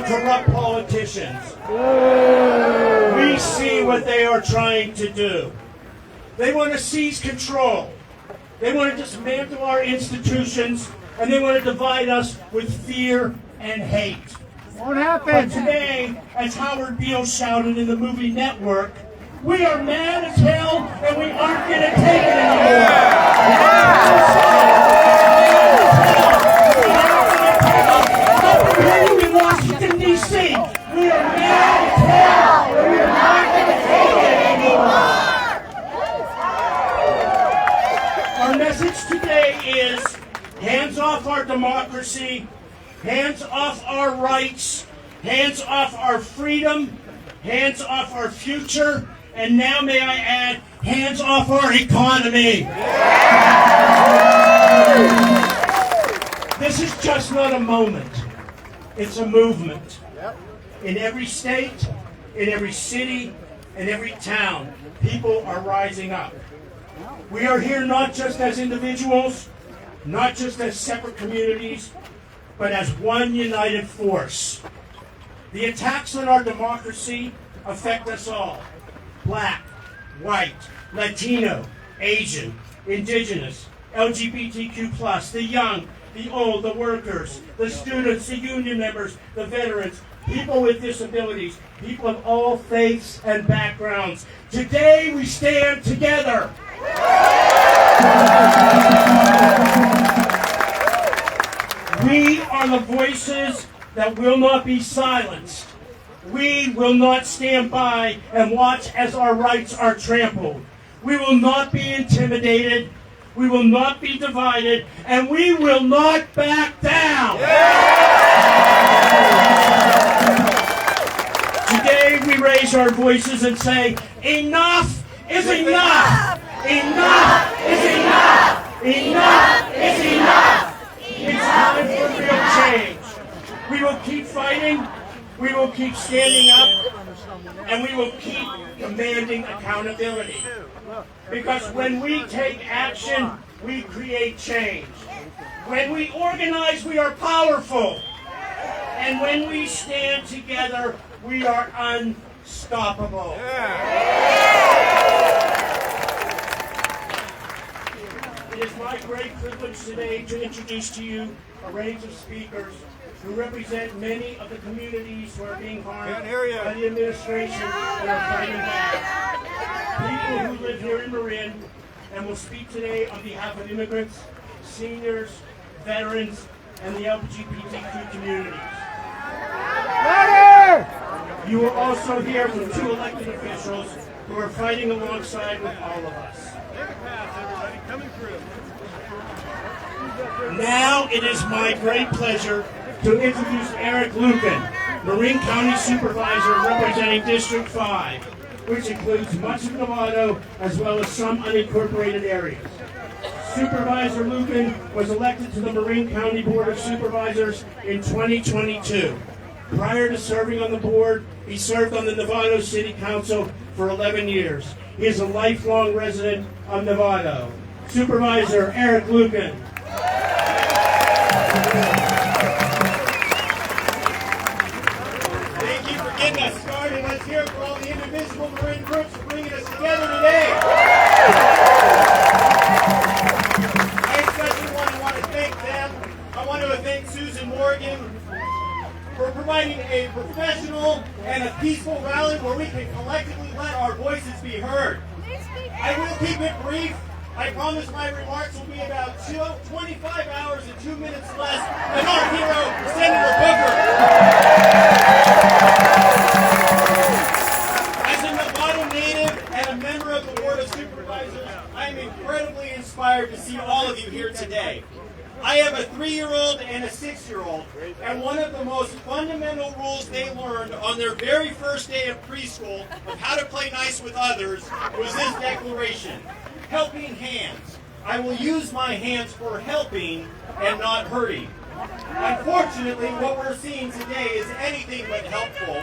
to corrupt politicians. We see what they are trying to do. They want to seize control. They want to dismantle our institutions, and they want to divide us with fear and hate. Won't happen. But today, as Howard Beale shouted in the movie Network, we are mad as hell, and we aren't going to take it anymore. In Washington, D.C., we are mad as hell, and we are not going to take it anymore. Our message today is hands off our democracy, hands off our rights, hands off our freedom, hands off our future, and now may I add, hands off our economy. This is just not a moment. It's a movement. In every state, in every city, in every town, people are rising up. We are here not just as individuals, not just as separate communities, but as one united force. The attacks on our democracy affect us all. Black, white, Latino, Asian, Indigenous, LGBTQ+, the young, the old, the workers, the students, the union members, the veterans, people with disabilities, people of all faiths and backgrounds. Today we stand together. We are the voices that will not be silenced. We will not stand by and watch as our rights are trampled. We will not be intimidated. We will not be divided. And we will not back down. Today we raise our voices and say, enough is enough. Enough is enough. Enough is enough. It's time for real change. We will keep fighting. We will keep standing up, and we will keep demanding accountability. Because when we take action, we create change. When we organize, we are powerful. And when we stand together, we are unstoppable. It is my great privilege today to introduce to you a range of speakers who represent many of the communities who are being harmed by the administration and are fighting back. People who live here in Marin and will speak today on behalf of immigrants, seniors, veterans, and the LGBTQ communities. You will also hear from 2 elected officials who are fighting alongside with all of us. Now it is my great pleasure to introduce Eric Lucan, Marin County Supervisor representing District 5, which includes much of Novato as well as some unincorporated areas. Supervisor Lucan was elected to the Marin County Board of Supervisors in 2022. Prior to serving on the board, he served on the Novato City Council for 11 years. He is a lifelong resident of Novato. Supervisor Eric Lucan. Thank you for getting us started. Let's hear it for all the indivisible Marin groups for bringing us together today. I especially want to thank them. I want to thank Susan Morgan for providing a professional and a peaceful rally where we can collectively let our voices be heard. I will keep it brief. I promise my remarks will be about 25 hours and 2 minutes less than our hero, Senator Booker. As a Novato native and a member of the Board of Supervisors, I am incredibly inspired to see all of you here today. I have a 3-year-old and a 6-year-old, and one of the most fundamental rules they learned on their very first day of preschool of how to play nice with others was this declaration: helping hands. I will use my hands for helping and not hurting. Unfortunately, what we're seeing today is anything but helpful,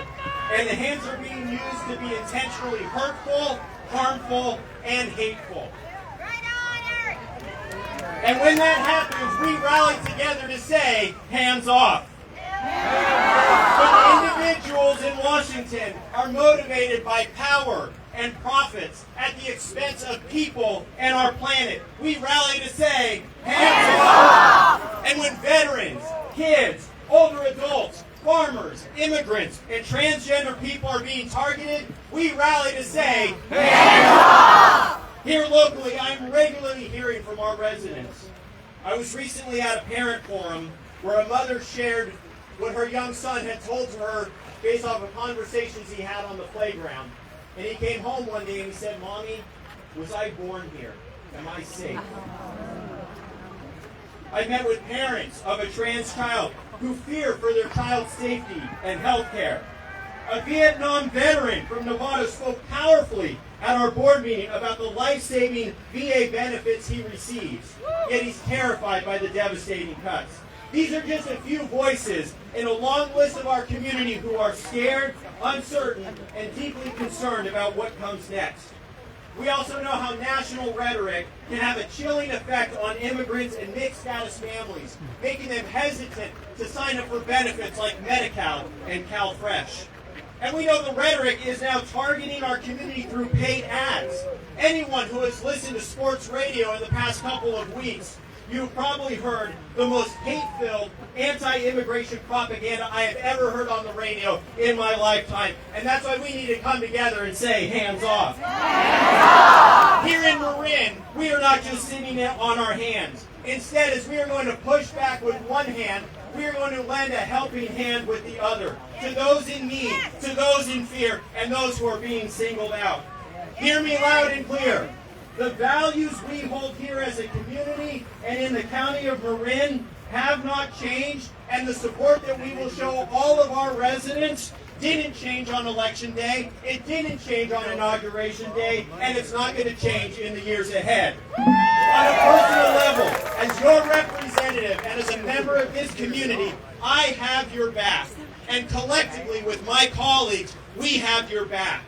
and the hands are being used to be intentionally hurtful, harmful, and hateful. And when that happens, we rally together to say, hands off. But in Washington are motivated by power and profits at the expense of people and our planet, we rally to say, hands off! And when veterans, kids, older adults, farmers, immigrants, and transgender people are being targeted, we rally to say, hands off! Here locally, I'm regularly hearing from our residents. I was recently at a parent forum where a mother shared what her young son had told to her based off of conversations he had on the playground. And he came home one day and he said, "Mommy, was I born here? Am I safe?" I met with parents of a trans child who fear for their child's safety and health care. A Vietnam veteran from Nevada spoke powerfully at our board meeting about the life-saving VA benefits he receives, yet he's terrified by the devastating cuts. These are just a few voices in a long list of our community who are scared, uncertain, and deeply concerned about what comes next. We also know how national rhetoric can have a chilling effect on immigrants and mixed-status families, making them hesitant to sign up for benefits like Medi-Cal and CalFresh. And we know the rhetoric is now targeting our community through paid ads. Anyone who has listened to sports radio in the past couple of weeks, you've probably heard the most hate-filled anti-immigration propaganda I have ever heard on the radio in my lifetime. And that's why we need to come together and say, hands off. Hands off! Here in Marin, we are not just sitting on our hands. Instead, as we are going to push back with one hand, we are going to lend a helping hand with the other to those in need, to those in fear, and those who are being singled out. Hear me loud and clear. The values we hold here as a community and in the county of Marin have not changed, and the support that we will show all of our residents didn't change on Election Day, it didn't change on Inauguration Day, and it's not going to change in the years ahead. On a personal level, as your representative and as a member of this community, I have your back. And collectively with my colleagues, we have your back.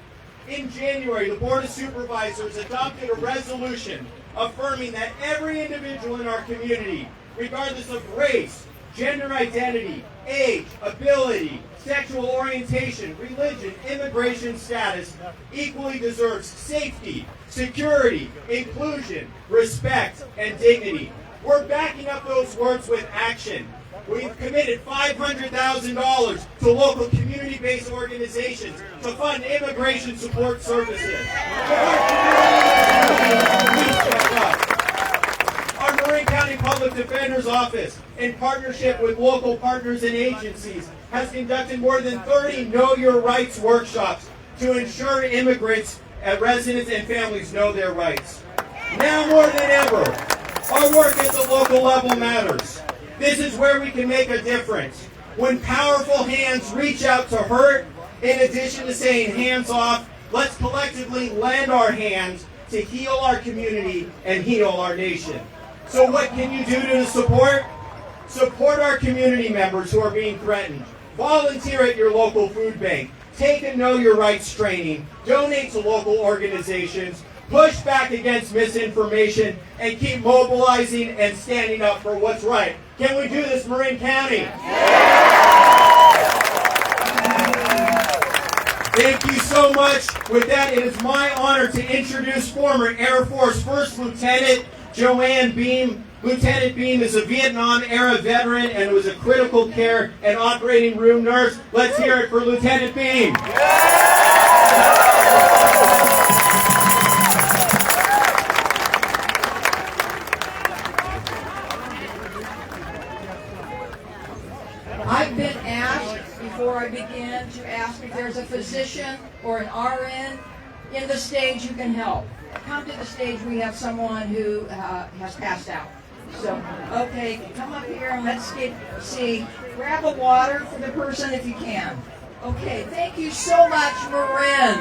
In January, the Board of Supervisors adopted a resolution affirming that every individual in our community, regardless of race, gender identity, age, ability, sexual orientation, religion, immigration status, equally deserves safety, security, inclusion, respect, and dignity. We're backing up those words with action. We've committed $500,000 to local community-based organizations to fund immigration support services. Our Marin County Public Defender's Office, in partnership with local partners and agencies, has conducted more than 30 Know Your Rights workshops to ensure immigrants, residents, and families know their rights. Now more than ever, our work at the local level matters. This is where we can make a difference. When powerful hands reach out to hurt, in addition to saying hands off, let's collectively lend our hands to heal our community and heal our nation. So what can you do to support? Support our community members who are being threatened. Volunteer at your local food bank. Take a Know Your Rights training. Donate to local organizations. Push back against misinformation and keep mobilizing and standing up for what's right. Can we do this, Marin County? Thank you so much. With that, it is my honor to introduce former Air Force First Lieutenant Joanne Beam. Lieutenant Beam is a Vietnam-era veteran and was a critical care and operating room nurse. Let's hear it for Lieutenant Beam. I've been asked, before I begin, to ask if there's a physician or an RN in the stage who can help. Come to the stage, we have someone who has passed out. So, okay, come up here and let's see. Grab a water for the person if you can. Okay, thank you so much, Marin.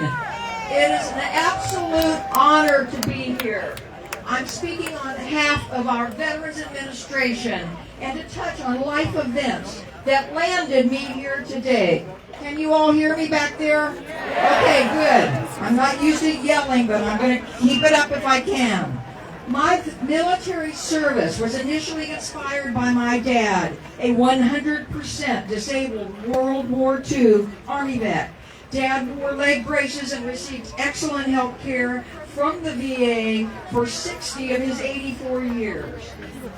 It is an absolute honor to be here. I'm speaking on behalf of our Veterans Administration and to touch on life events that landed me here today. Can you all hear me back there? Okay, good. I'm not used to yelling, but I'm going to keep it up if I can. My military service was initially inspired by my dad, a 100% disabled World War II Army vet. Dad wore leg braces and received excellent health care from the VA for 60 of his 84 years.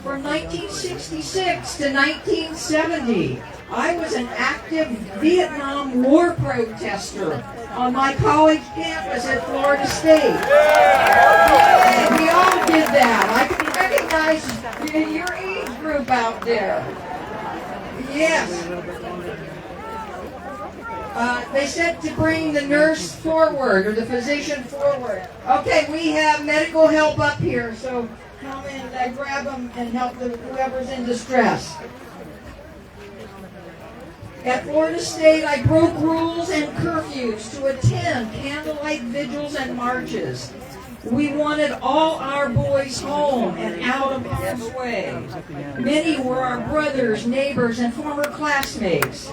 From 1966 to 1970, I was an active Vietnam War protester on my college campus at Florida State. And we all did that. I can recognize your age group out there. Yes. They said to bring the nurse forward or the physician forward. Okay, we have medical help up here, so come and grab them and help whoever's in distress. At Florida State, I broke rules and curfews to attend candlelight vigils and marches. We wanted all our boys home and out of harm's way. Many were our brothers, neighbors, and former classmates.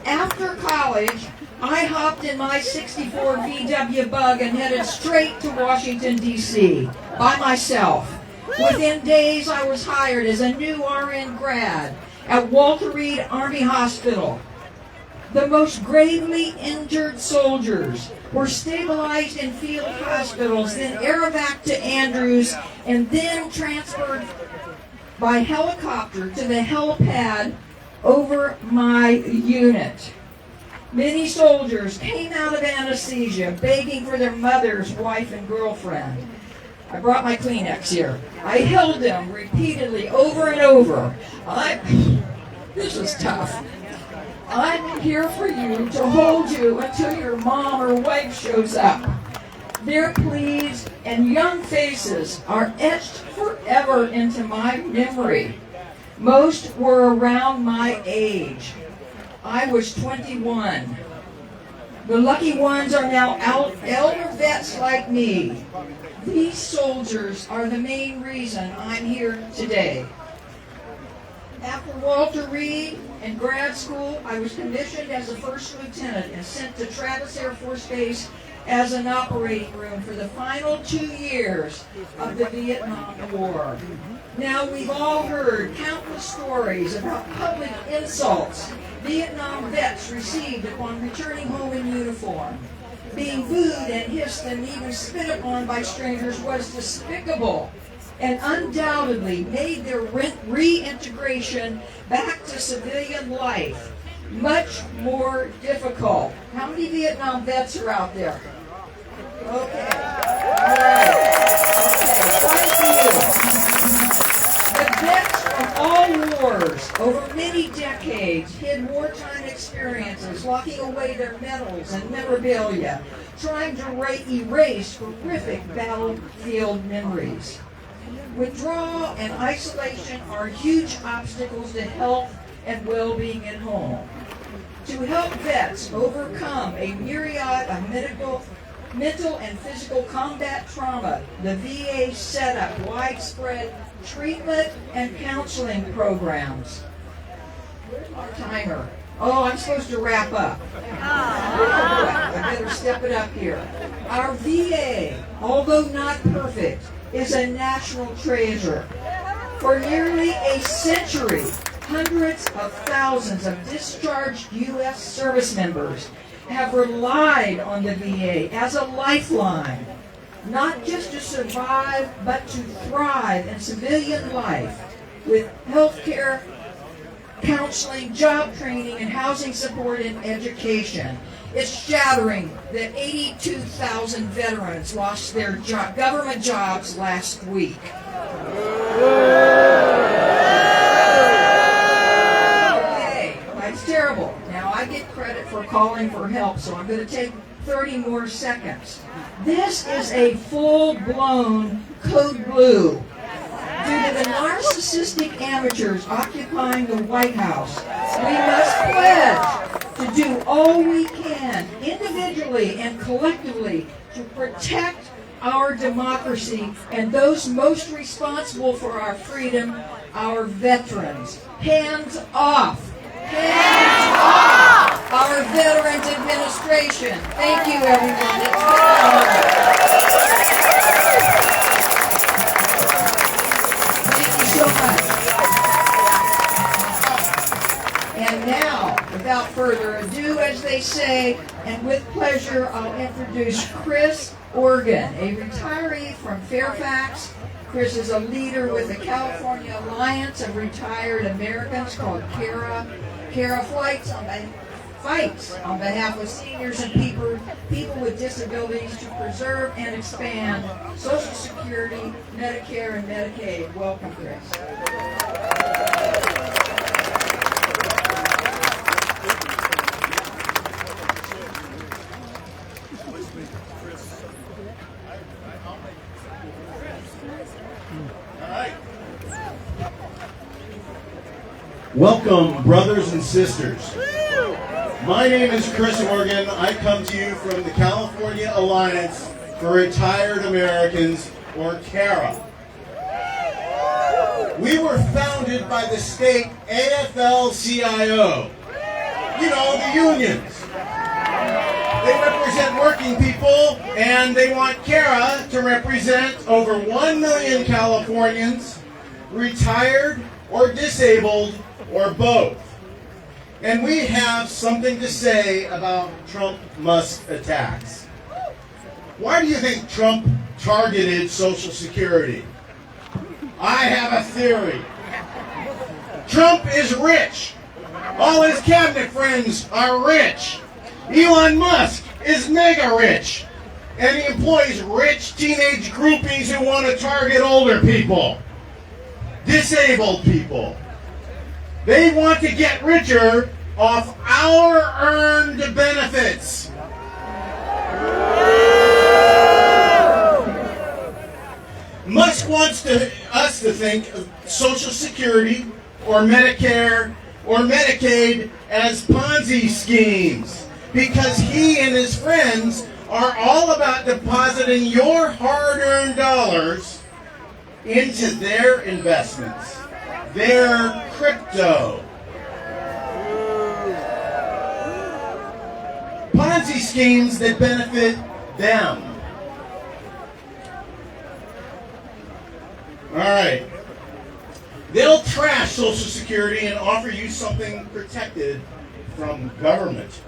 After college, I hopped in my 64 VW Bug and headed straight to Washington, D.C. by myself. Within days, I was hired as a new RN grad at Walter Reed Army Hospital. The most gravely injured soldiers were stabilized in field hospitals, then airevac'd to Andrews, and then transferred by helicopter to the helipad over my unit. Many soldiers came out of anesthesia begging for their mother's wife and girlfriend. I brought my Kleenex here. I held them repeatedly over and over. This is tough. I'm here for you to hold you until your mom or wife shows up. Their pleas and young faces are etched forever into my memory. Most were around my age. I was 21. The lucky ones are now elder vets like me. These soldiers are the main reason I'm here today. After Walter Reed and grad school, I was commissioned as a first lieutenant and sent to Travis Air Force Base as an operating room for the final 2 years of the Vietnam War. Now, we've all heard countless stories about public insults Vietnam vets received upon returning home in uniform. Being booed and hissed and even spit upon by strangers was despicable and undoubtedly made their reintegration back to civilian life much more difficult. How many Vietnam vets are out there? Okay. All right. Okay. Thank you. The vets of all wars over many decades hid wartime experiences, locking away their medals and memorabilia, trying to erase horrific battlefield memories. Withdrawal and isolation are huge obstacles to health and well-being at home. To help vets overcome a myriad of mental and physical combat trauma, the VA set up widespread treatment and counseling programs. Where's my timer? Oh, I'm supposed to wrap up. I better step it up here. Our VA, although not perfect, is a national treasure. For nearly a century, hundreds of thousands of discharged U.S. service members have relied on the VA as a lifeline, not just to survive, but to thrive in civilian life with health care, counseling, job training, and housing support and education. It's shattering that 82,000 veterans lost their government jobs last week. Okay, that's terrible. Now I get credit for calling for help, so I'm going to take 30 more seconds. This is a full-blown code blue. Due to the narcissistic amateurs occupying the White House, we must pledge to do all we can, individually and collectively, to protect our democracy and those most responsible for our freedom, our veterans. Hands off! Hands off! Our Veterans Administration. Thank you, everyone. It's been an honor. further ado, as they say, and with pleasure, I'll introduce Chris Organ, a retiree from Fairfax. Chris is a leader with the California Alliance of Retired Americans called CARA. CARA fights on behalf of seniors and people with disabilities to preserve and expand Social Security, Medicare, and Medicaid. Welcome, Chris. Welcome, brothers and sisters. My name is Chris Organ. I come to you from the California Alliance for Retired Americans, or CARA. We were founded by the state AFL-CIO. You know, the unions. They represent working people, and they want CARA to represent over 1 million Californians, retired or disabled, or both. And we have something to say about Trump-Musk attacks. Why do you think Trump targeted Social Security? I have a theory. Trump is rich. All his cabinet friends are rich. Elon Musk is mega rich. And he employs rich teenage groupies who want to target older people, disabled people. They want to get richer off our earned benefits. Musk wants us to think of Social Security or Medicare or Medicaid as Ponzi schemes, because he and his friends are all about depositing your hard-earned dollars into their investments. Their crypto. Ponzi schemes that benefit them. All right. They'll trash Social Security and offer you something protected from government.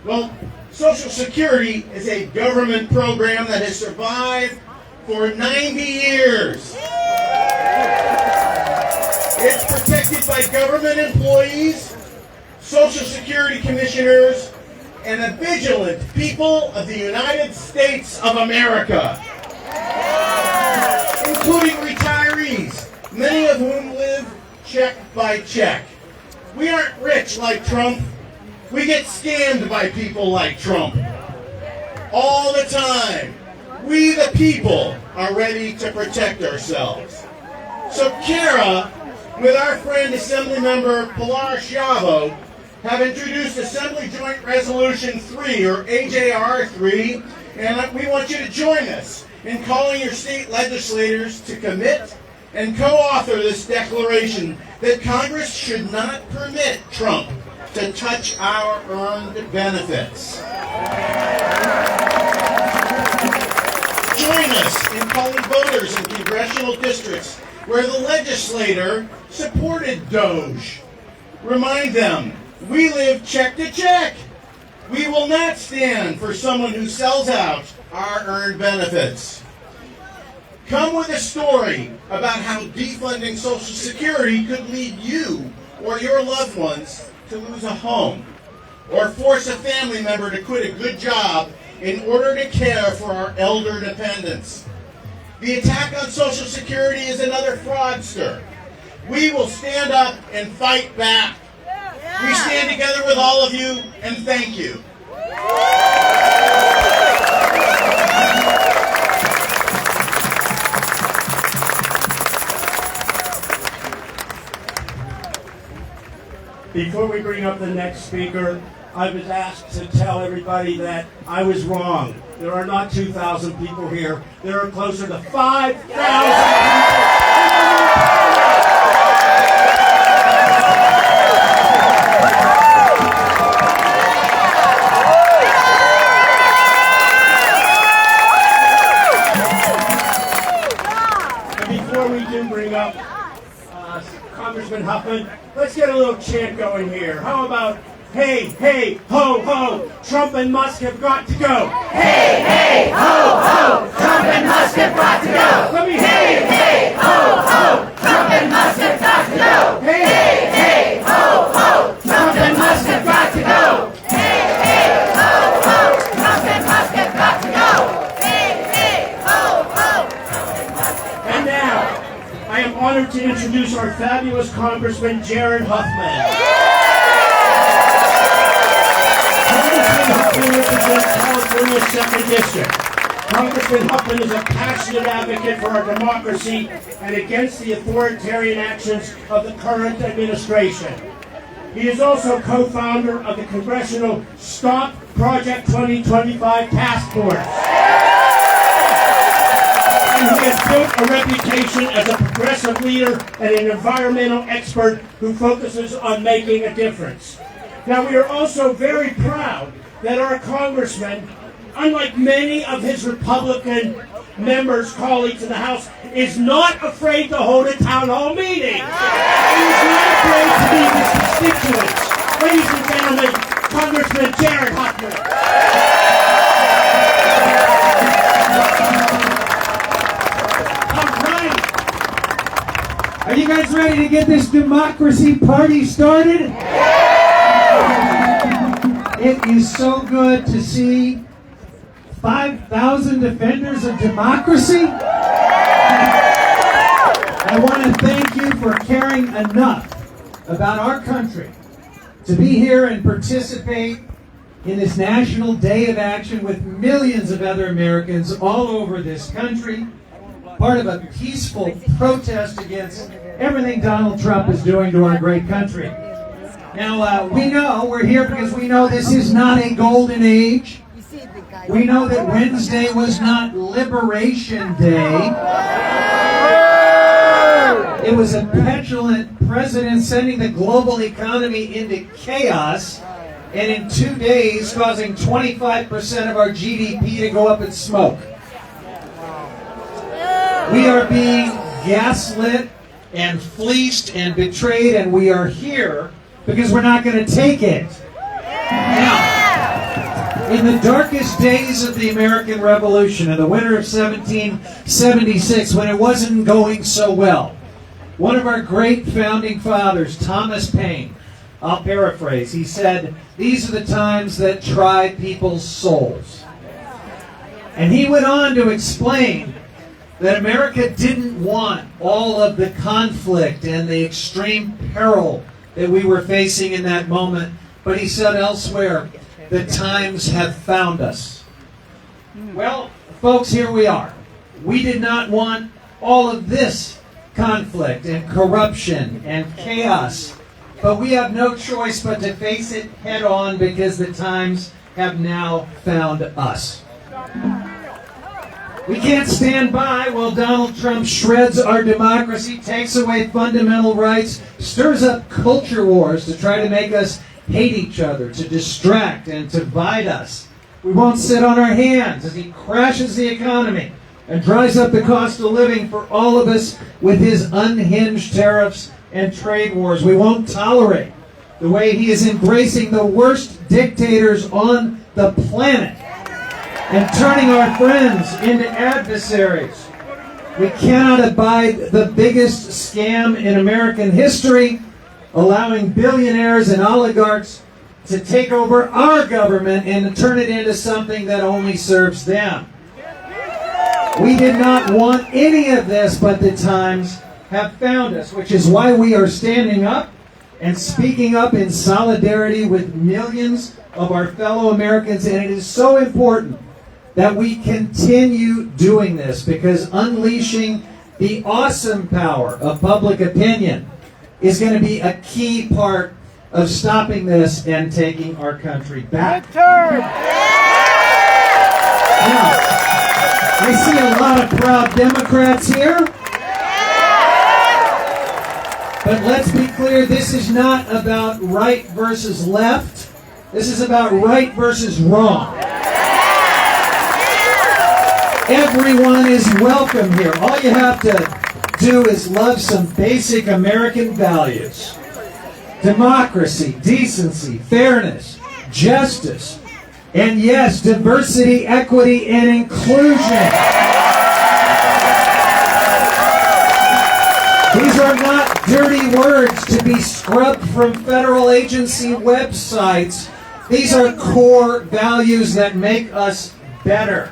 Well, Social Security is a government program that has survived for 90 years. It's protected by government employees, Social Security commissioners, and the vigilant people of the United States of America, including retirees, many of whom live check by check. We aren't rich like Trump. We get scammed by people like Trump all the time. We, the people, are ready to protect ourselves. So CARA, with our friend Assemblymember Pilar Chavo, have introduced Assembly Joint Resolution 3, or AJR 3, and we want you to join us in calling your state legislators to commit and co-author this declaration that Congress should not permit Trump to touch our earned benefits. Join us in calling voters in congressional districts where the legislator supported Doge. Remind them, we live check to check. We will not stand for someone who sells out our earned benefits. Come with a story about how defunding Social Security could lead you or your loved ones to lose a home, or force a family member to quit a good job in order to care for our elder dependents. The attack on Social Security is another fraudster. We will stand up and fight back. We stand together with all of you, and thank you. Before we bring up the next speaker, I was asked to tell everybody that I was wrong. There are not 2,000 people here. There are closer to 5,000 people. Bring up Congressman Huffman. Let's get a little chant going here. How about Hey, hey, ho, ho, Trump and Musk have got to go. Hey, hey, ho, ho, Trump and Musk have got to go. Let me Hey, hey, ho, ho, Trump and Musk have got to go. Hey, Hey, hey, ho, ho, Trump and Musk have got to go. Hey, hey, ho, ho, Trump and Musk have got to go. Hey, hey, ho, ho, Trump and Musk have got to go. And now, I am honored to introduce our fabulous Congressman Jared Huffman. Congressman Huffman represents California's 2nd District. Congressman Huffman is a passionate advocate for our democracy and against the authoritarian actions of the current administration. He is also co-founder of the Congressional Stop Project 2025 Task Force. And he has built a reputation as a progressive leader and an environmental expert who focuses on making a difference. Now, we are also very proud that our congressman, unlike many of his Republican members, colleagues in the House, is not afraid to hold a town hall meeting. He is not afraid to meet his constituents. Ladies and gentlemen, Congressman Jared Huffman. Are you guys ready to get this democracy party started? It is so good to see 5,000 defenders of democracy. I want to thank you for caring enough about our country to be here and participate in this National Day of Action with millions of other Americans all over this country, part of a peaceful protest against everything Donald Trump is doing to our great country. Now, we know we're here because we know this is not a golden age. We know that Wednesday was not Liberation Day. It was a petulant president sending the global economy into chaos, and in 2 days causing 25% of our GDP to go up in smoke. We are being gaslit and fleeced and betrayed, and we are here because we're not going to take it. Now, in the darkest days of the American Revolution, in the winter of 1776, when it wasn't going so well, one of our great founding fathers, Thomas Paine, I'll paraphrase, he said, "These are the times that try people's souls." And he went on to explain that America didn't want all of the conflict and the extreme peril that we were facing in that moment. But he said elsewhere, the times have found us. Well, folks, here we are. We did not want all of this conflict and corruption and chaos, but we have no choice but to face it head on because the times have now found us. We can't stand by while Donald Trump shreds our democracy, takes away fundamental rights, stirs up culture wars to try to make us hate each other, to distract and to divide us. We won't sit on our hands as he crashes the economy and drives up the cost of living for all of us with his unhinged tariffs and trade wars. We won't tolerate the way he is embracing the worst dictators on the planet and turning our friends into adversaries. We cannot abide the biggest scam in American history, allowing billionaires and oligarchs to take over our government and to turn it into something that only serves them. We did not want any of this, but the times have found us, which is why we are standing up and speaking up in solidarity with millions of our fellow Americans. And it is so important that we continue doing this, because unleashing the awesome power of public opinion is going to be a key part of stopping this and taking our country back. Now, I see a lot of proud Democrats here. But let's be clear, this is not about right versus left. This is about right versus wrong. Everyone is welcome here. All you have to do is love some basic American values. democracy, decency, fairness, justice, and yes, diversity, equity, and inclusion. These are not dirty words to be scrubbed from federal agency websites. These are core values that make us better.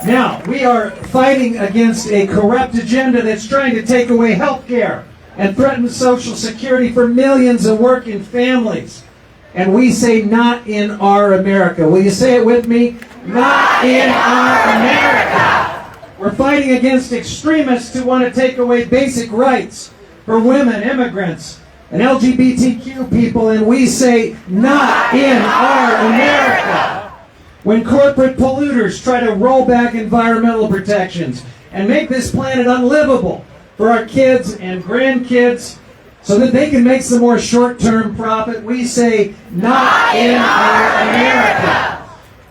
Now, we are fighting against a corrupt agenda that's trying to take away health care and threaten Social Security for millions of working families. And we say, not in our America. Will you say it with me? Not in our America. We're fighting against extremists who want to take away basic rights for women, immigrants, and LGBTQ people, and we say, not in our America. When corporate polluters try to roll back environmental protections and make this planet unlivable for our kids and grandkids so that they can make some more short-term profit, we say, not in our America.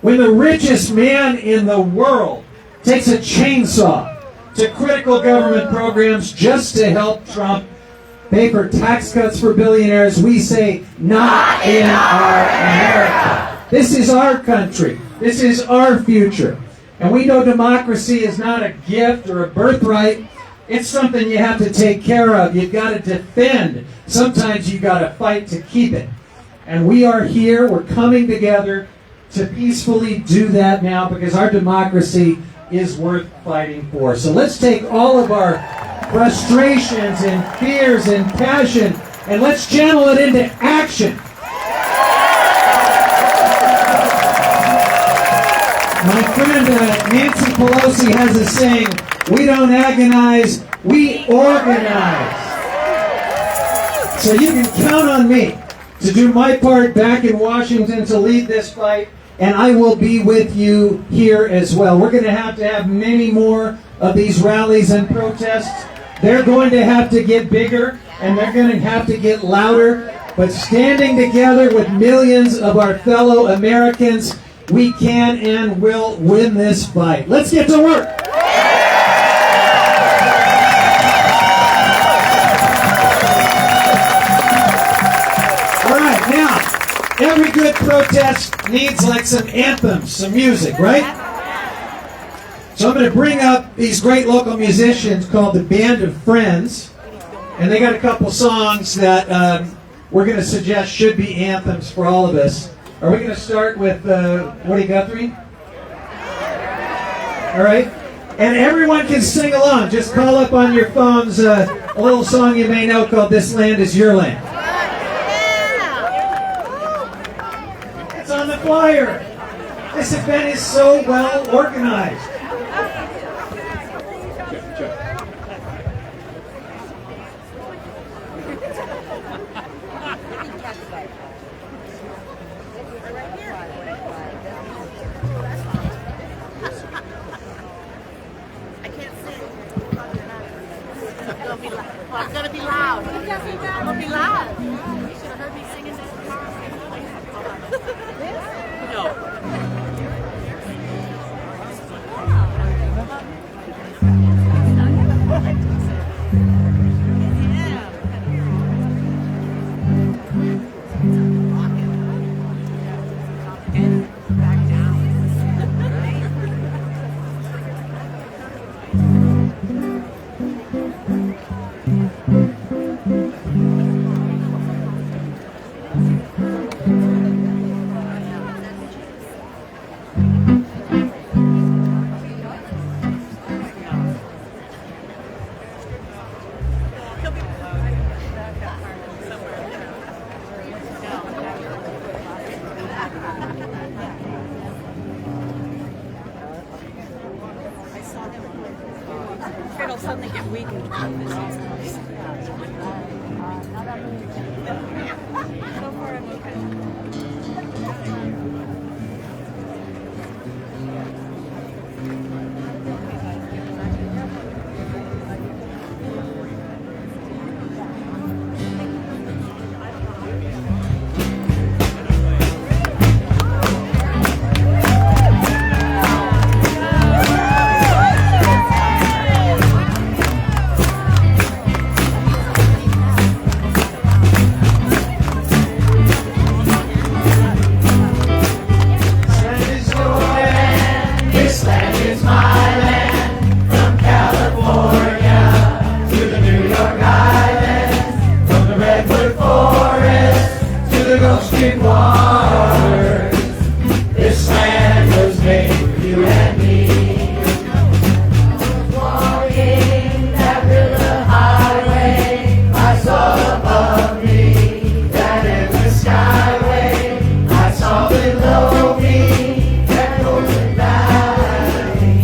When the richest man in the world takes a chainsaw to critical government programs just to help Trump pay for tax cuts for billionaires, we say, not in our America. This is our country. This is our future. And we know democracy is not a gift or a birthright. It's something you have to take care of. You've got to defend. Sometimes you've got to fight to keep it. And we are here. We're coming together to peacefully do that now because our democracy is worth fighting for. So let's take all of our frustrations and fears and passion and let's channel it into action. My friend Nancy Pelosi has a saying, we don't agonize, we organize. So you can count on me to do my part back in Washington to lead this fight, and I will be with you here as well. We're going to have many more of these rallies and protests. They're going to have to get bigger, and they're going to have to get louder, but standing together with millions of our fellow Americans, we can and will win this fight. Let's get to work. All right, now, every good protest needs like some anthems, some music, right? So I'm going to bring up these great local musicians called the Band of Friends, and they got a couple songs that we're going to suggest should be anthems for all of us. Are we going to start with Woody Guthrie? All right. And everyone can sing along. Just call up on your phones a little song you may know called This Land Is Your Land. It's on the flyer. This event is so well organized. It's gonna be loud. It's gonna be loud. You should have heard me singing this tomorrow. No. It'll suddenly get weak and so far I'm okay. Gulf Stream waters. This land was made for you and me. Walking that river highway, I saw above me that endless skyway. I saw below me that golden valley.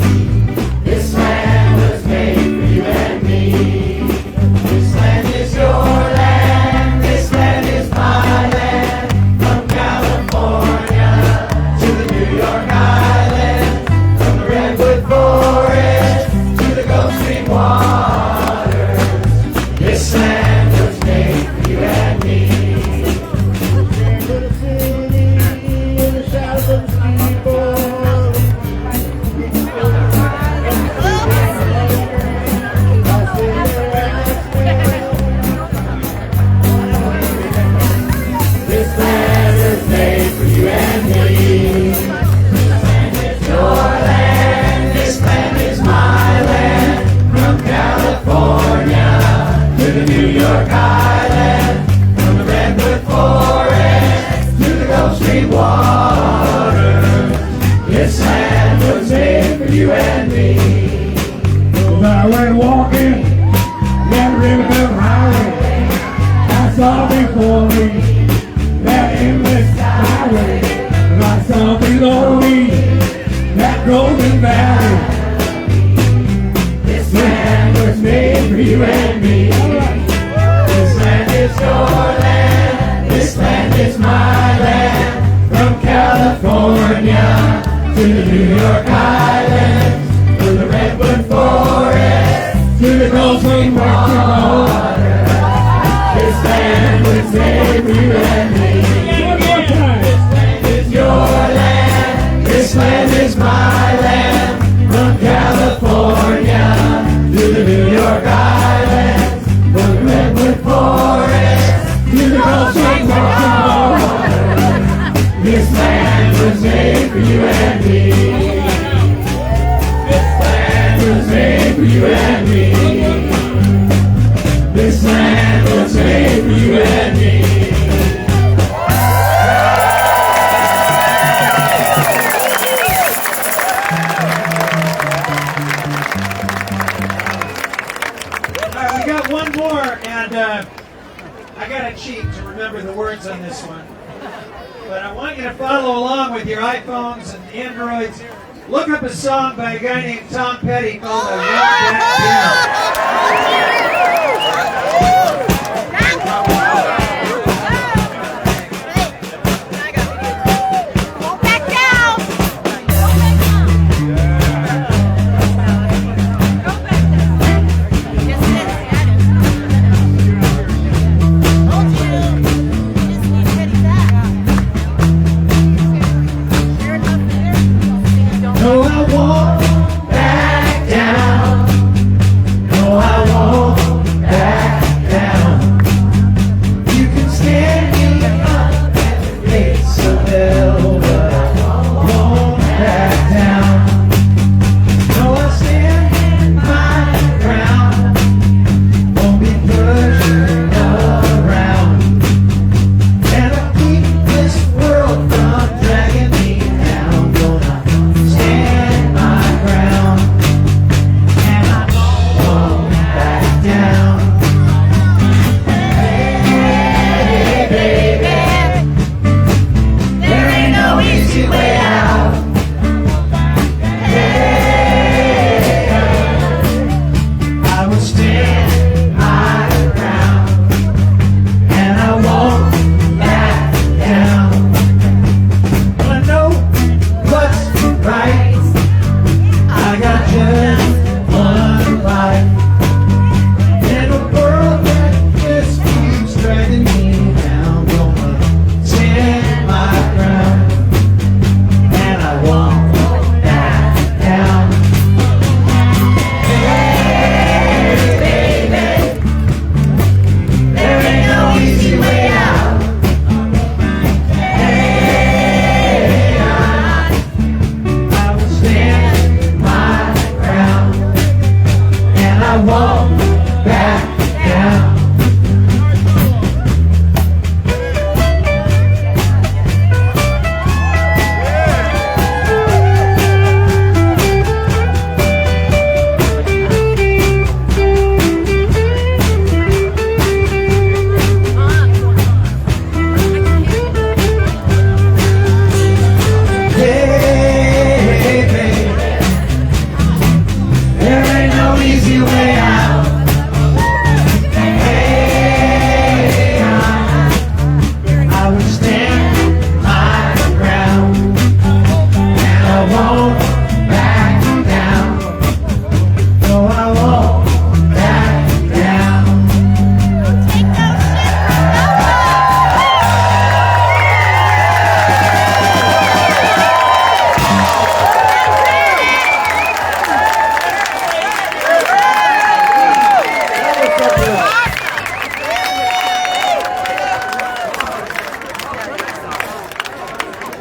This land was made for you and me. This land is your land. This land is my land. From California to the New York Islands, from the Redwood Forest to the Gulf Stream waters. This land was made for you and me. Little city in the shadows of the steeple. This land is made for you and me. This land is your land. This land is my land. From California to the New York Island, from the Redwood Forest to the Gulf Stream waters. This land was made for you and me. As I went walking that river highway, I saw before me that endless highway, and I saw below me that golden valley. This land was made for you and me. This land is your land. This land is my land. From California to the New York Islands, from the Redwood Forest to the Gulf Stream water. This land was made for you and me. This land is your land. This land is my land. From California to the New York Islands, from the Redwood Forest to the Gulf Stream water. This land was made for you and me. This land was made for you and me. This land was made for you and me. All right, we got one more, and I gotta cheat to remember the words on this one. But I want you to follow along with your iPhones and Androids. Look up a song by a guy named Tom Petty called "I Want That No, I won't back down. No, I won't back down.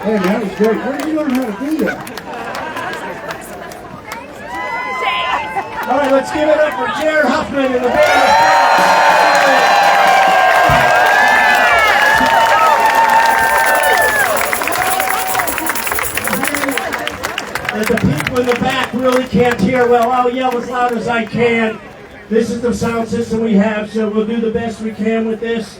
Hey, man, that was great. Where did you learn how to do that? All right, let's give it up for Jared Huffman and the band. And the people in the back really can't hear well. I'll yell as loud as I can. This is the sound system we have, so we'll do the best we can with this.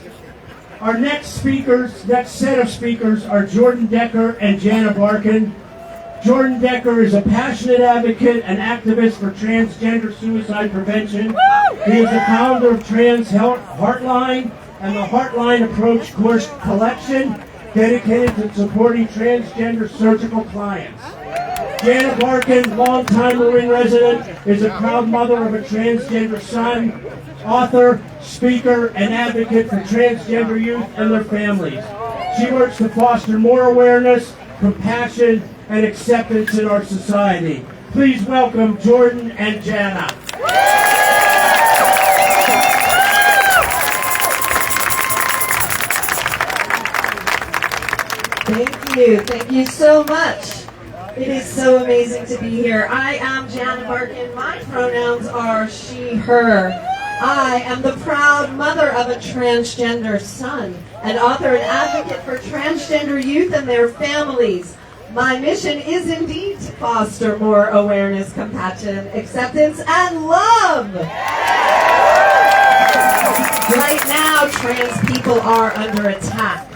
Our next set of speakers are Jordan Decker and Jana Barkin. Jordan Decker is a passionate advocate and activist for transgender suicide prevention. He is the founder of Trans Heartline and the Heartline Approach course collection dedicated to supporting transgender surgical clients. Jana Barkin, longtime Marin resident, is a proud mother of a transgender son, author, speaker, and advocate for transgender youth and their families. She works to foster more awareness, compassion, and acceptance in our society. Please welcome Jordan and Jana. Thank you so much. It is so amazing to be here. I am Jana Barkin. My pronouns are she, her. I am the proud mother of a transgender son, an author and advocate for transgender youth and their families. My mission is indeed to foster more awareness, compassion, acceptance, and love. Right now, trans people are under attack.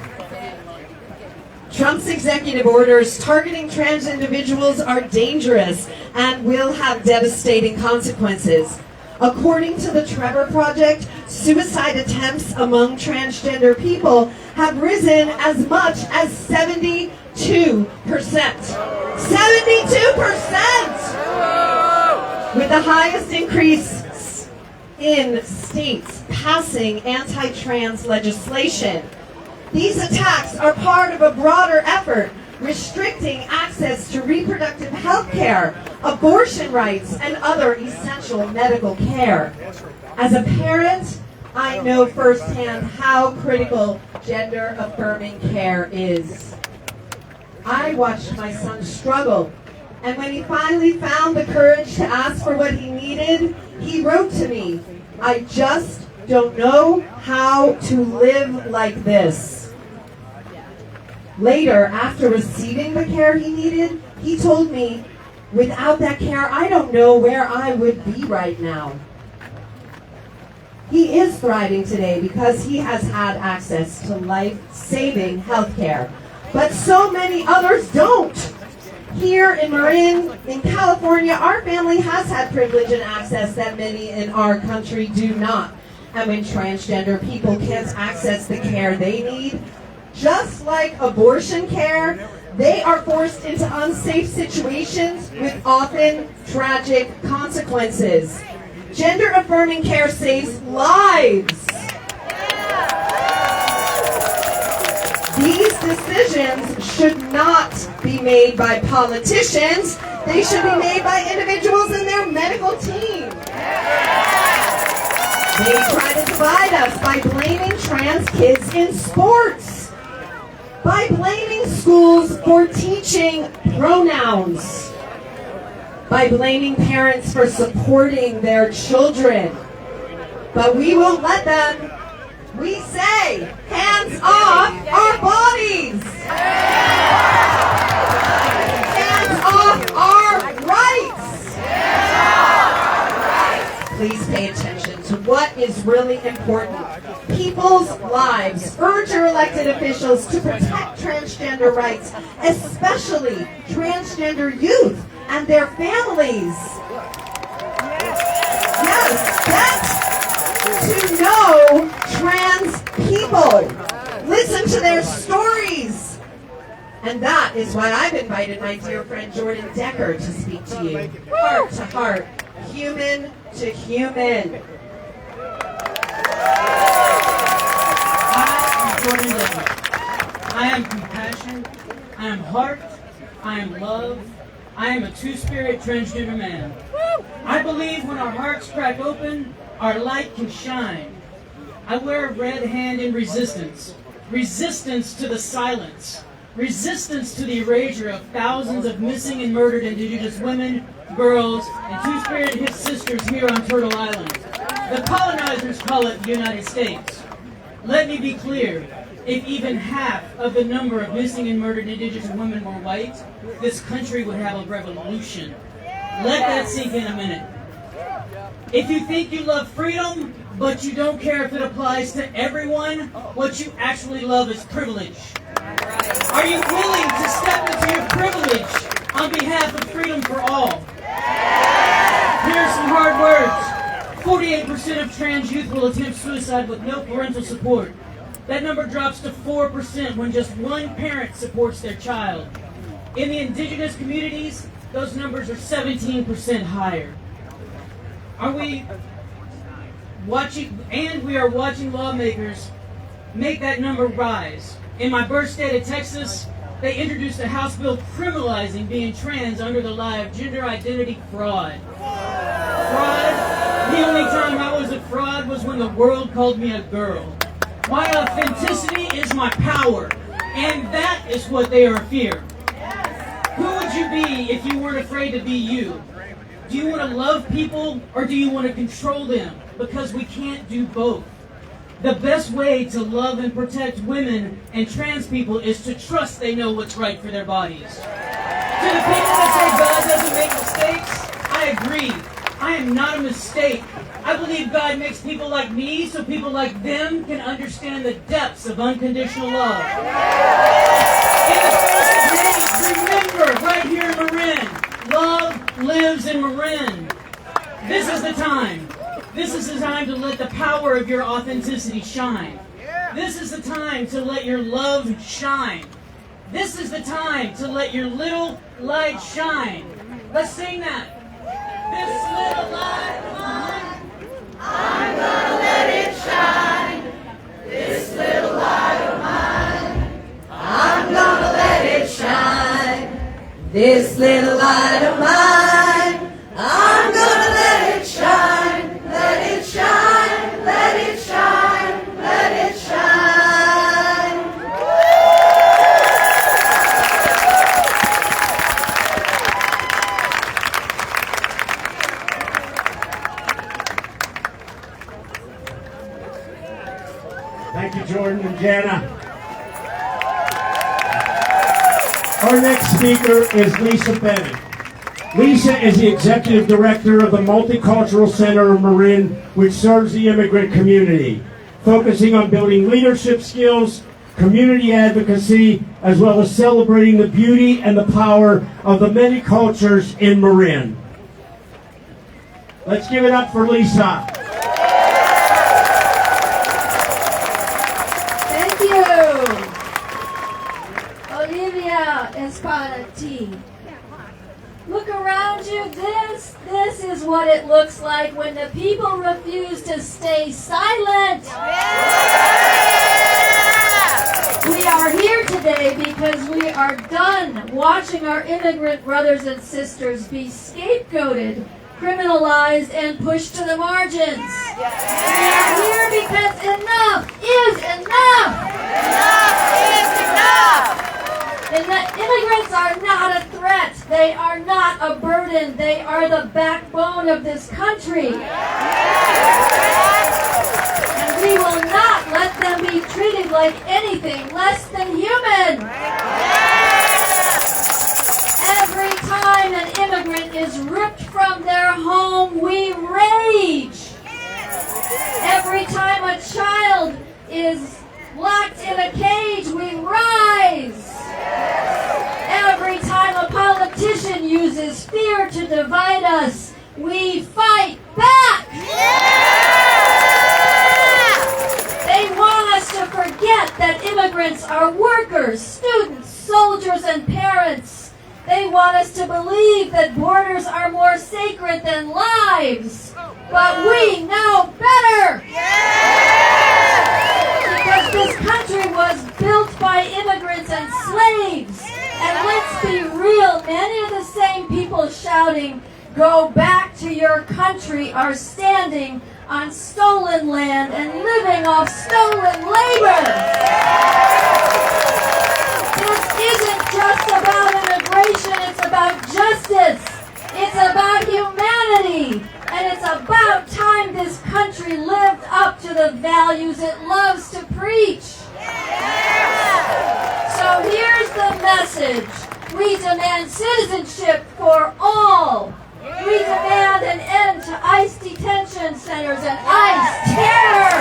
Trump's executive orders targeting trans individuals are dangerous and will have devastating consequences. According to the Trevor Project, suicide attempts among transgender people have risen as much as 72%. 72%! With the highest increase in states passing anti-trans legislation. These attacks are part of a broader effort restricting access to reproductive health care, abortion rights, and other essential medical care. As a parent, I know firsthand how critical gender-affirming care is. I watched my son struggle, and when he finally found the courage to ask for what he needed, he wrote to me, "I just don't know how to live like this." Later, after receiving the care he needed, he told me, "Without that care, I don't know where I would be right now." He is thriving today because he has had access to life-saving health care, but so many others don't. Here in Marin, in California, our family has had privilege and access that many in our country do not. And when transgender people can't access the care they need, just like abortion care, they are forced into unsafe situations with often tragic consequences. Gender-affirming care saves lives. These decisions should not be made by politicians. They should be made by individuals and their medical team. They try to divide us by blaming trans kids in sports, by blaming schools for teaching pronouns, by blaming parents for supporting their children. But we won't let them. We say, hands off our bodies! Hands off our rights! Please pay attention to what is really important. People's lives. Urge your elected officials to protect transgender rights, especially transgender youth and their families. Yes, get to know trans people. Listen to their stories. And that is why I've invited my dear friend Jordan Decker to speak to you. Heart to heart, human to human. Jordan Decker. I am compassion, I am heart, I am love, I am a two-spirit transgender man. I believe when our hearts crack open, our light can shine. I wear a red hand in resistance. Resistance to the silence. resistance to the erasure of thousands of missing and murdered Indigenous women, girls, and two-spirit sisters here on Turtle Island. The colonizers call it the United States. Let me be clear, if even half of the number of missing and murdered Indigenous women were white, this country would have a revolution. Let that sink in a minute. If you think you love freedom, but you don't care if it applies to everyone, what you actually love is privilege. Are you willing to step into your privilege on behalf of freedom for all? Here are some hard words. 48% of trans youth will attempt suicide with no parental support. That number drops to 4% when just one parent supports their child. In the Indigenous communities, those numbers are 17% higher. We are watching lawmakers make that number rise. In my birth state of Texas, they introduced a House bill criminalizing being trans under the lie of gender identity fraud. Fraud? The only time I was a fraud was when the world called me a girl. My authenticity is my power, and that is what they are fearing. Who would you be if you weren't afraid to be you? Do you want to love people, or do you want to control them? Because we can't do both. The best way to love and protect women and trans people is to trust they know what's right for their bodies. To the people that say God doesn't make mistakes, I agree. I am not a mistake. I believe God makes people like me so people like them can understand the depths of unconditional love. In the face of hate, remember, right here in Marin, love lives in Marin. This is the time. This is the time to let the power of your authenticity shine. This is the time to let your love shine. This is the time to let your little light shine. Let's sing that. This little light of mine, I'm gonna let it shine. This little light of mine, I'm gonna let it shine. This little light of mine, I'm gonna let it shine. Let it shine, let it shine, let it shine. Thank you, Jordan and Jana. Our next speaker is Lisa Bennett. Lisa is the Executive Director of the Multicultural Center of Marin, which serves the immigrant community, focusing on building leadership skills, community advocacy, as well as celebrating the beauty and the power of the many cultures in Marin. Let's give it up for Lisa. Thank you. Olivia Esparati. Look around you. This is what it looks like when the people refuse to stay silent. We are here today because we are done watching our immigrant brothers and sisters be scapegoated, criminalized, and pushed to the margins. We are here because enough is enough. Enough is enough. And the immigrants are not a threat. They are not a burden. They are the backbone of this country. And we will not let them be treated like anything less than human. Every time an immigrant is ripped from their home, we rage. Every time a child is locked in a cage, we rise. Every time a politician uses fear to divide us, we fight back. They want us to forget that immigrants are workers, students, soldiers, and parents. They want us to believe that borders are more sacred than lives. But we know better. Because this country was built by immigrants and slaves. And let's be real, many of the same people shouting, "Go back to your country," are standing on stolen land and living off stolen labor. This message. We demand citizenship for all. We demand an end to ICE detention centers and ICE terror.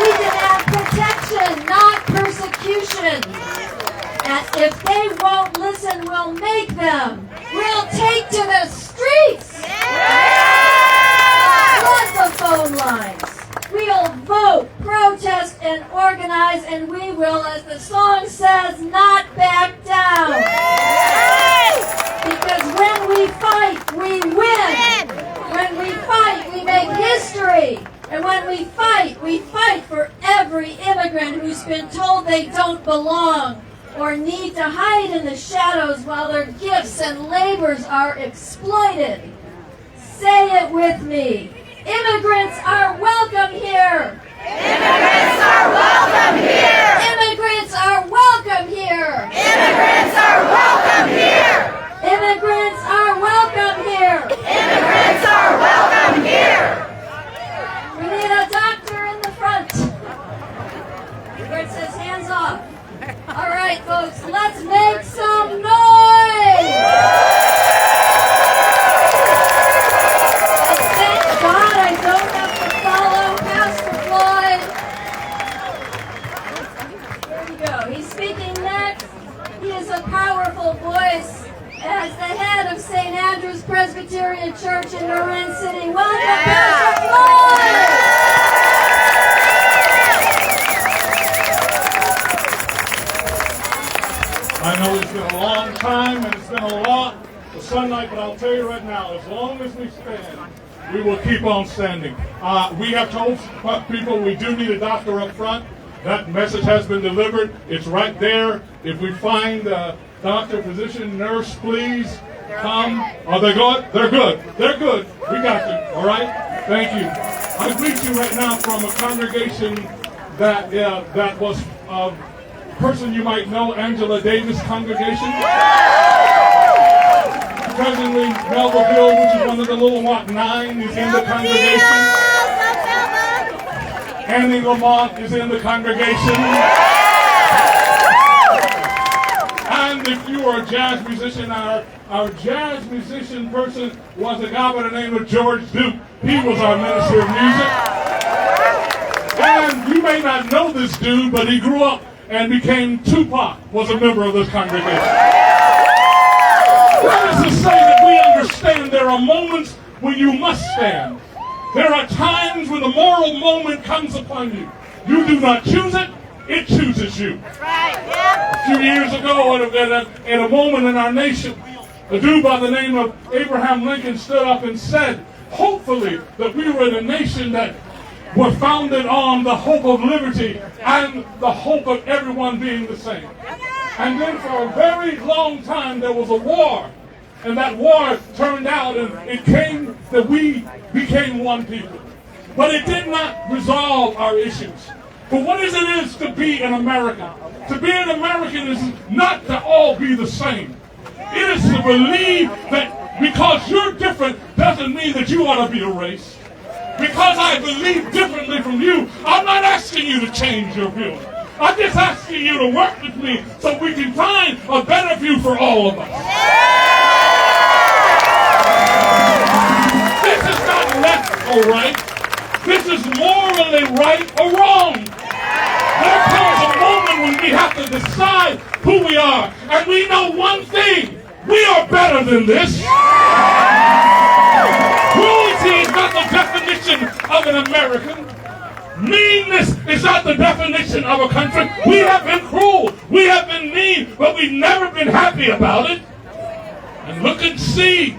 We demand protection, not persecution. And if they won't listen, we'll make them. We'll take to the streets. Flood the phone lines. We'll vote, protest, and organize, and we will, as the song says, not back down. Because when we fight, we win. When we fight, we make history. And when we fight for every immigrant who's been told they don't belong or need to hide in the shadows while their gifts and labors are exploited. Say it with me. Immigrants are welcome here. Immigrants are welcome here. Immigrants are welcome here. Immigrants are welcome here. Immigrants are welcome here. Immigrants are welcome here. We need a doctor in the front. Where it says hands off. All right, folks, let's make some noise. Thank God I don't have to follow Pastor Floyd. There we go. He's speaking next. He is a powerful voice as the head of St. Andrew's Presbyterian Church in Marin City. Welcome, Pastor Floyd. I know it's been a long time and it's been a lot of sunlight, but I'll tell you right now, as long as we stand, we will keep on standing. We have told people we do need a doctor up front. That message has been delivered. It's right there. If we find a doctor, physician, nurse, please come. Are they good? They're good. They're good. We got you. All right? Thank you. I greet you right now from a congregation that was person you might know, Angela Davis congregation. Presently, Melville, which is one of the little 9, is in the congregation. Annie Lamont is in the congregation. And if you are a jazz musician, our jazz musician person was a guy by the name of George Duke. He was our minister of music. And you may not know this dude, but he grew up and became Tupac, was a member of this congregation. That is to say that we understand there are moments when you must stand. There are times when the moral moment comes upon you. You do not choose it, it chooses you. A few years ago, at a moment in our nation, a dude by the name of Abraham Lincoln stood up and said, hopefully, that we were in a nation that were founded on the hope of liberty and the hope of everyone being the same. And then for a very long time there was a war. And that war turned out and it came that we became one people. But it did not resolve our issues. But what is it to be an American? To be an American is not to all be the same. It is to believe that because you're different doesn't mean that you ought to be erased. Because I believe differently from you, I'm not asking you to change your view. I'm just asking you to work with me so we can find a better view for all of us. This is not left or right. This is morally right or wrong. There comes a moment when we have to decide who we are. And we know one thing. We are better than this. Cruelty is not the definition of an American. Meanness is not the definition of a country. We have been cruel. We have been mean, but we've never been happy about it. And look and see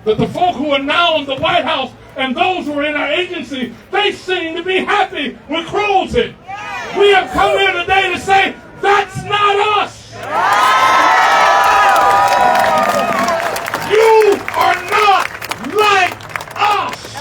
that the folk who are now in the White House and those who are in our agency, they seem to be happy with cruelty. We have come here today to say, that's not us. You are not like us.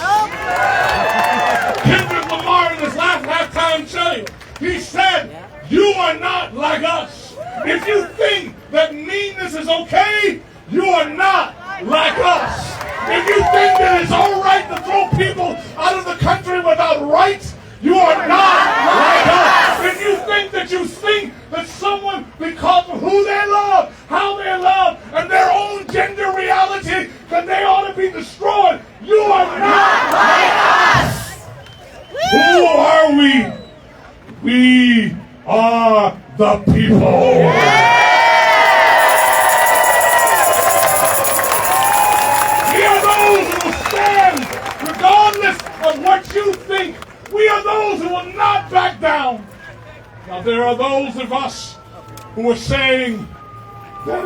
Kendrick Lamar in his last halftime show, he said, you are not like us. If you think that meanness is okay, you are not like us. If you think that it's all right to throw people out of the country without rights, you are not like us. If you think that someone, because the people. We are those who will stand regardless of what you think. We are those who will not back down. Now there are those of us who are saying that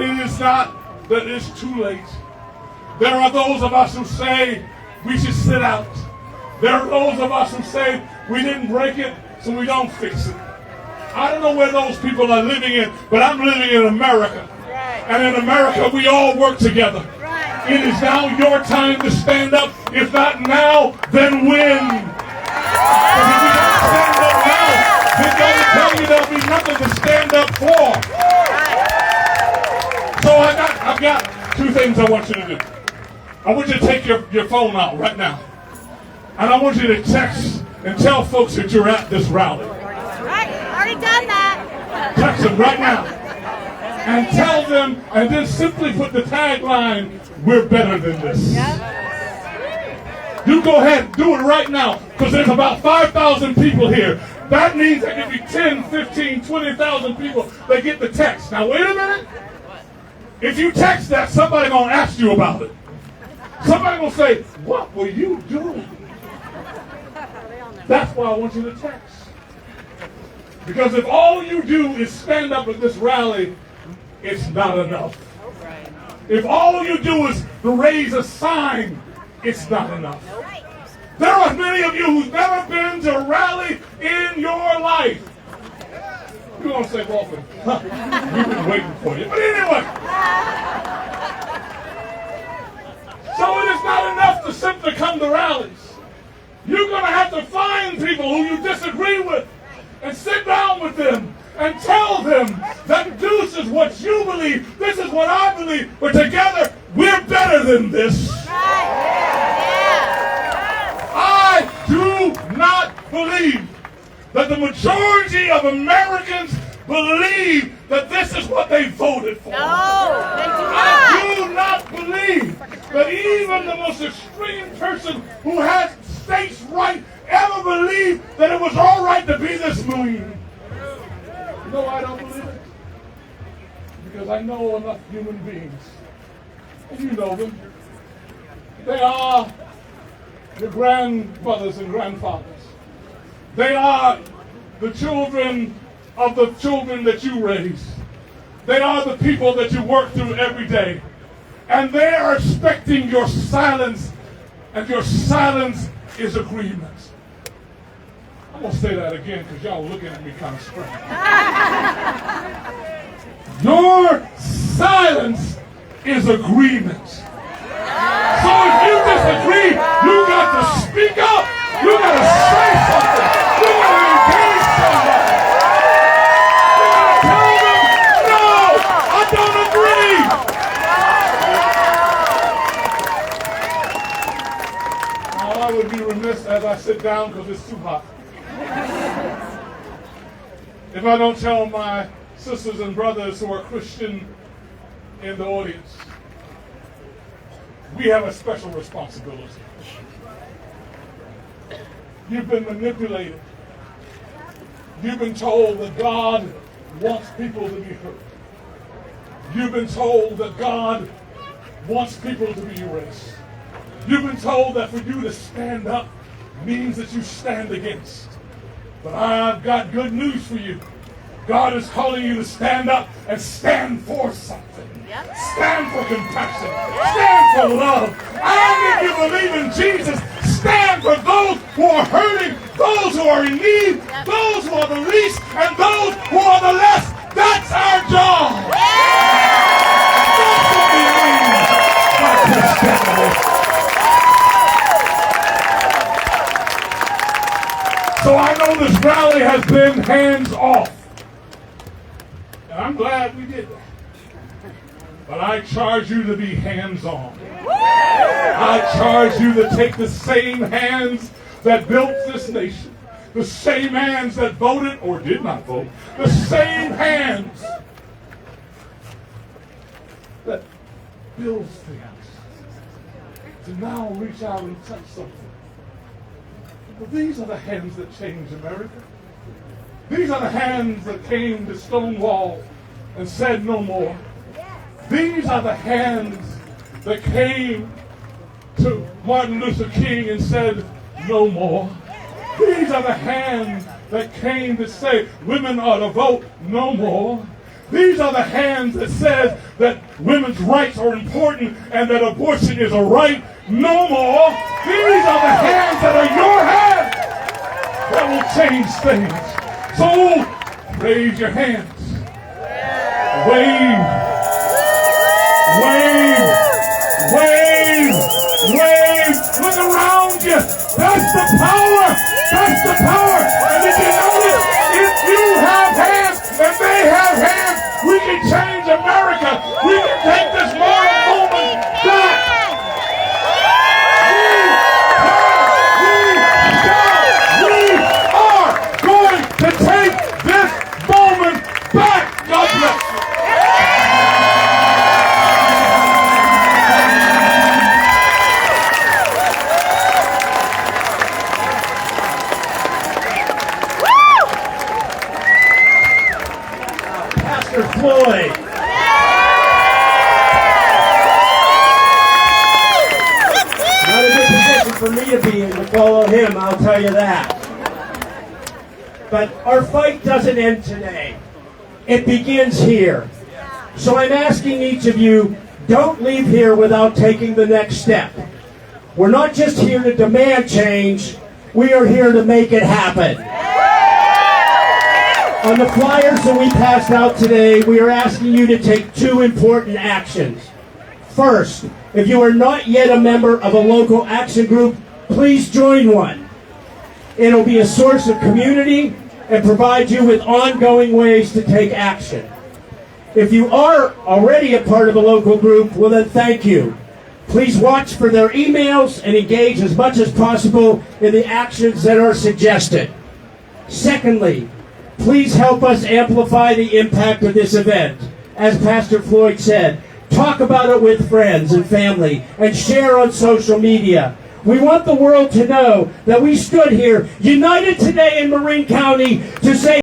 that it's too late. There are those of us who say we should sit out. There are those of us who say we didn't break it, so we don't fix it. I don't know where those people are living in, but I'm living in America. And in America, we all work together. It is now your time to stand up. If not now, then when? Because if we don't stand up now, then going to tell you there'll be nothing to stand up for. So I've got two things I want you to do. I want you to take your phone out right now. And I want you to text and tell folks that you're at this rally. Already done that. Text them right now. And tell them, and then simply put the tagline, we're better than this. You go ahead and do it right now, because there's about 5,000 people here. That means there could be 10, 15, 20,000 people that get the text. Now wait a minute. If you text that, somebody's going to ask you about it. Somebody will say, what were you doing? That's why I want you to text. Because if all you do is stand up at this rally, it's not enough. If all you do is raise a sign, it's not enough. There are many of you who've never been to a rally in your life. You're going to say, Walter, we've been waiting for you. But anyway. So it is not enough to simply come to rallies. You're going to have to find people who you disagree with and sit down with them and tell them that this is what you believe, this is what I believe, but together we're better than this. I do not believe that the majority of Americans believe that this is what they voted for. No, they do not. I do not believe that even the most extreme person who has states' right ever believed that it was all right to be this mean. You know why I don't believe it? Because I know enough human beings. And you know them. They are your grandmothers and grandfathers. They are the children of the children that you raised. They are the people that you work through every day. And they are expecting your silence, and your silence is agreement. I'm going to say that again because y'all looking at me kind of strange. Your silence is agreement. So if you disagree, you got to speak up. You got to say something. You got to engage somebody. You got to tell them, no, I don't agree. Now, I would be remiss as I sit down because it's too hot. If I don't tell my sisters and brothers who are Christian in the audience, we have a special responsibility. You've been manipulated. You've been told that God wants people to be hurt. You've been told that God wants people to be erased. You've been told that for you to stand up means that you stand against. But I've got good news for you. God is calling you to stand up and stand for something. Stand for compassion. Stand for love. And if you believe in Jesus, stand for those who are hurting, those who are in need, those who are the least, and those who are the less. That's our job. That's what we mean by Christianity. So I know this rally has been hands off. And I'm glad we did that. But I charge you to be hands on. I charge you to take the same hands that built this nation, the same hands that voted or did not vote, the same hands that builds things, to now reach out and touch something. But these are the hands that change America. These are the hands that came to Stonewall and said no more. These are the hands that came to Martin Luther King and said no more. These are the hands that came to say women ought to vote no more. These are the hands that says that women's rights are important and that abortion is a right no more. These are the hands that are your hands that will change things. So raise your hands. Wave. Wave. Wave. Wave. Look around you. That's the power. That's the power. And did you notice? If you have hands and they have hands, we can change America. We can take this moral movement back. We are going to take this moment back. God bless you. Floyd. Not a good position for me to be in to follow him, I'll tell you that. But our fight doesn't end today. It begins here. So I'm asking each of you, don't leave here without taking the next step. We're not just here to demand change, we are here to make it happen. On the flyers that we passed out today, we are asking you to take two important actions. First, if you are not yet a member of a local action group, please join one. It'll be a source of community and provide you with ongoing ways to take action. If you are already a part of a local group, well then thank you. Please watch for their emails and engage as much as possible in the actions that are suggested. Secondly, please help us amplify the impact of this event. As Pastor Floyd said, talk about it with friends and family and share on social media. We want the world to know that we stood here united today in Marin County to say